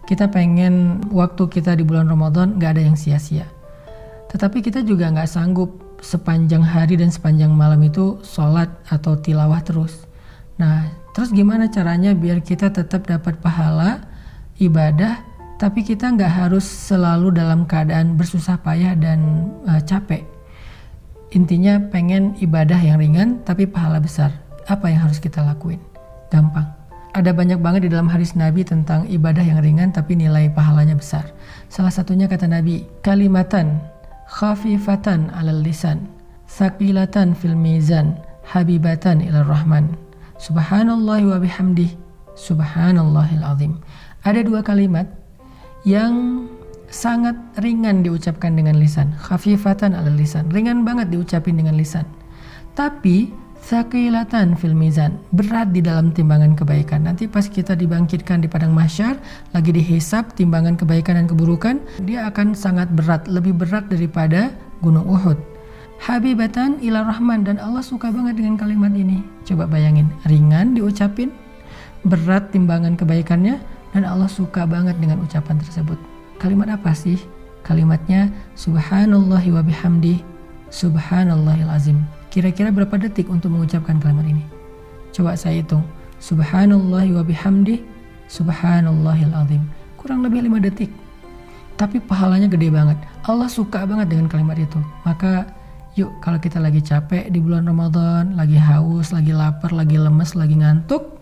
Kita pengen waktu kita di bulan Ramadan gak ada yang sia-sia. Tetapi kita juga gak sanggup sepanjang hari dan sepanjang malam itu sholat atau tilawah terus. Nah, terus gimana caranya biar kita tetap dapat pahala ibadah, tapi kita gak harus selalu dalam keadaan bersusah payah dan capek. Intinya pengen ibadah yang ringan tapi pahala besar. Apa yang harus kita lakuin? Gampang. Ada banyak banget di dalam hadis Nabi tentang ibadah yang ringan tapi nilai pahalanya besar. Salah satunya kata Nabi, kalimatan khafifatan 'alal lisan, saqilatan fil mizan, habibatan ilar rahman. Subhanallahi wa bihamdih, subhanallahil azim. Ada dua kalimat yang sangat ringan diucapkan dengan lisan. Khafifatan 'alal lisan, ringan banget diucapin dengan lisan. Tapi Thaqilatan fil mizan, berat di dalam timbangan kebaikan. Nanti pas kita dibangkitkan di padang mahsyar, lagi dihisab timbangan kebaikan dan keburukan, dia akan sangat berat, lebih berat daripada gunung Uhud. Habibatan ila rahman, dan Allah suka banget dengan kalimat ini. Coba bayangin, ringan diucapin, berat timbangan kebaikannya, dan Allah suka banget dengan ucapan tersebut. Kalimat apa sih? Kalimatnya subhanallahi wa bihamdih, subhanallahil azim. Kira-kira berapa detik untuk mengucapkan kalimat ini? Coba saya hitung. Subhanallahi wa bihamdih, subhanallahil azim. Kurang lebih 5 detik. Tapi pahalanya gede banget. Allah suka banget dengan kalimat itu. Maka yuk, kalau kita lagi capek di bulan Ramadan, lagi haus, lagi lapar, lagi lemes, lagi ngantuk,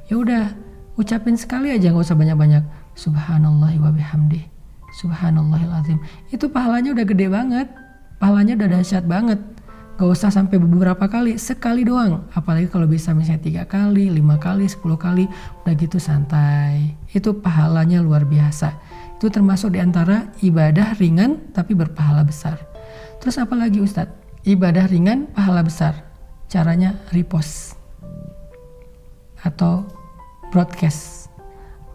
ya udah ucapin sekali aja, nggak usah banyak-banyak. Subhanallahi wa bihamdih, subhanallahil azim. Itu pahalanya udah gede banget. Pahalanya udah dahsyat banget. Gak usah sampai beberapa kali, sekali doang. Apalagi kalau bisa misalnya 3 kali, 5 kali, 10 kali, udah gitu santai. Itu pahalanya luar biasa. Itu termasuk diantara ibadah ringan tapi berpahala besar. Terus apa lagi Ustadz? Ibadah ringan, pahala besar. Caranya repost atau broadcast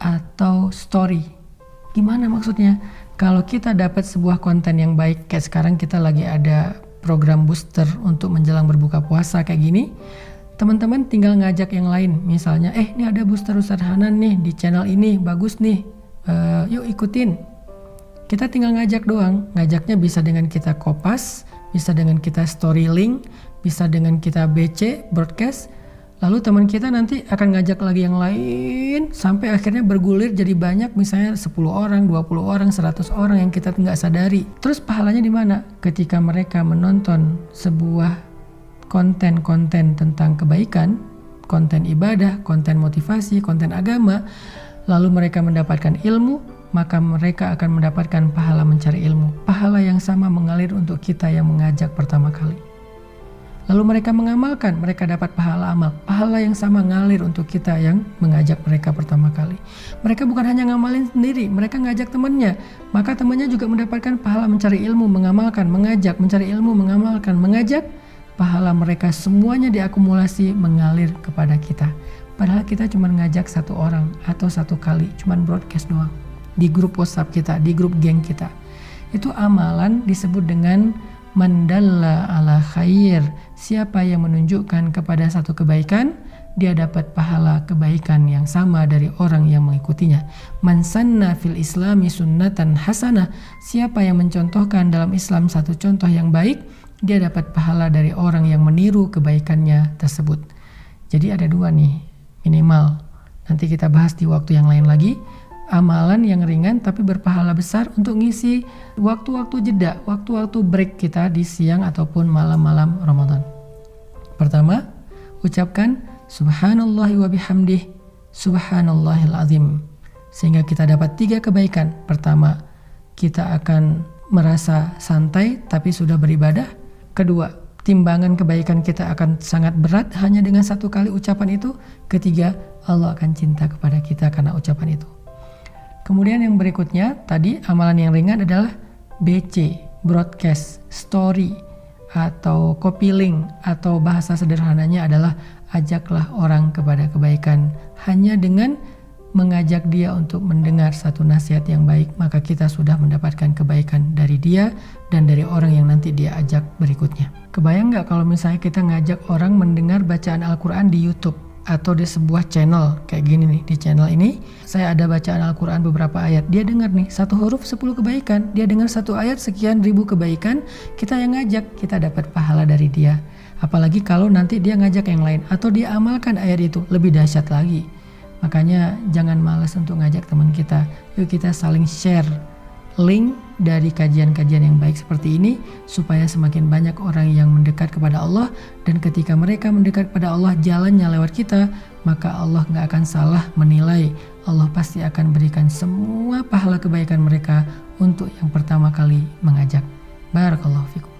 atau story. Gimana maksudnya? Kalau kita dapat sebuah konten yang baik, kayak sekarang kita lagi ada program booster untuk menjelang berbuka puasa kayak gini, teman-teman tinggal ngajak yang lain. Misalnya, ini ada booster Ustadz Hanan nih di channel ini, bagus nih, yuk ikutin. Kita tinggal ngajak doang. Ngajaknya bisa dengan kita kopas, bisa dengan kita story link, bisa dengan kita BC, broadcast. Lalu teman kita nanti akan ngajak lagi yang lain, sampai akhirnya bergulir jadi banyak, misalnya 10 orang, 20 orang, 100 orang yang kita nggak sadari. Terus pahalanya di mana? Ketika mereka menonton sebuah konten-konten tentang kebaikan, konten ibadah, konten motivasi, konten agama, lalu mereka mendapatkan ilmu, maka mereka akan mendapatkan pahala mencari ilmu. Pahala yang sama mengalir untuk kita yang mengajak pertama kali. Lalu mereka mengamalkan, mereka dapat pahala amal. Pahala yang sama ngalir untuk kita yang mengajak mereka pertama kali. Mereka bukan hanya ngamalin sendiri, mereka ngajak temannya. Maka temannya juga mendapatkan pahala mencari ilmu, mengamalkan, mengajak, mencari ilmu, mengamalkan, mengajak. Pahala mereka semuanya diakumulasi mengalir kepada kita. Padahal kita cuma ngajak 1 orang atau 1 kali, cuma broadcast doang. Di grup WhatsApp kita, di grup geng kita. Itu amalan disebut dengan mandalla ala khair. Siapa yang menunjukkan kepada satu kebaikan, dia dapat pahala kebaikan yang sama dari orang yang mengikutinya. Man sanna fil islami sunnatan hasanah. Siapa yang mencontohkan dalam Islam satu contoh yang baik, dia dapat pahala dari orang yang meniru kebaikannya tersebut. Jadi ada 2 nih minimal. Nanti kita bahas di waktu yang lain lagi. Amalan yang ringan tapi berpahala besar untuk ngisi waktu-waktu jeda, waktu-waktu break kita di siang ataupun malam-malam Ramadan. Pertama, ucapkan subhanallahi wa bihamdih, subhanallahil azim. Sehingga kita dapat 3 kebaikan. Pertama, kita akan merasa santai tapi sudah beribadah. Kedua, timbangan kebaikan kita akan sangat berat hanya dengan 1 kali ucapan itu. Ketiga, Allah akan cinta kepada kita karena ucapan itu. Kemudian yang berikutnya, tadi amalan yang ringan adalah BC, broadcast, story, atau copy link, atau bahasa sederhananya adalah ajaklah orang kepada kebaikan. Hanya dengan mengajak dia untuk mendengar satu nasihat yang baik, maka kita sudah mendapatkan kebaikan dari dia dan dari orang yang nanti dia ajak berikutnya. Kebayang nggak kalau misalnya kita ngajak orang mendengar bacaan Al-Quran di YouTube? atau di sebuah channel kayak gini nih. Di channel ini saya ada bacaan Al-Quran beberapa ayat, dia dengar nih 1 huruf 10 kebaikan, dia dengar 1 ayat sekian ribu kebaikan, kita yang ngajak, kita dapat pahala dari dia. Apalagi kalau nanti dia ngajak yang lain atau dia amalkan ayat itu, lebih dahsyat lagi. Makanya jangan malas untuk ngajak teman kita. Yuk kita saling share link dari kajian-kajian yang baik seperti ini, supaya semakin banyak orang yang mendekat kepada Allah. Dan ketika mereka mendekat kepada Allah, jalannya lewat kita, maka Allah gak akan salah menilai. Allah pasti akan berikan semua pahala kebaikan mereka untuk yang pertama kali mengajak. Barakallahu fikum.